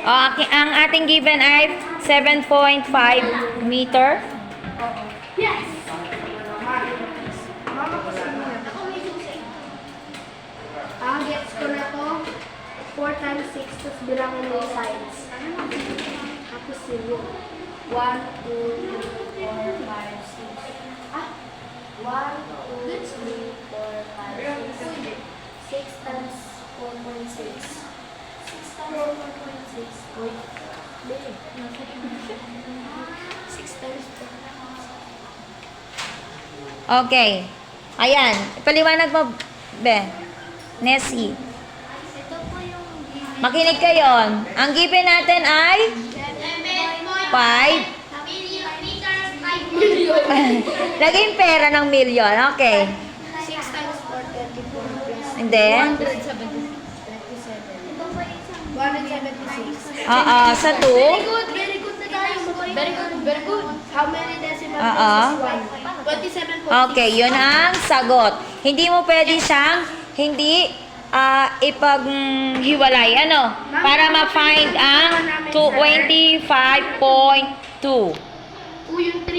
Ang ating given ay 7.5 meter. Yes! Mama ko sa mga. Gets ko na to. 4 times 6, tapos bilangin mo yung sides. Tapos yun. 1, 2, 3, 4, 5, 6. 1, 2, 3, 4, 5, 6. 6 times 4.6. 6 times 4.6. Wait. 6 times 4. Okay. Ayan. Paliwanag mo, Be. Nessie. Ito po yung given. Makinig kayo. Ang given natin ay 5. Laging pera ng million. Okay. 6 times 4, 24. And then, 176. sa 2. Very good na tayo. Very good. How many decimal places is 1? 27.6. Okay, yun ang sagot. Hindi mo pwede siyang ipaghiwalay. Ano? Para ma-find ang 25.2. Yung 3.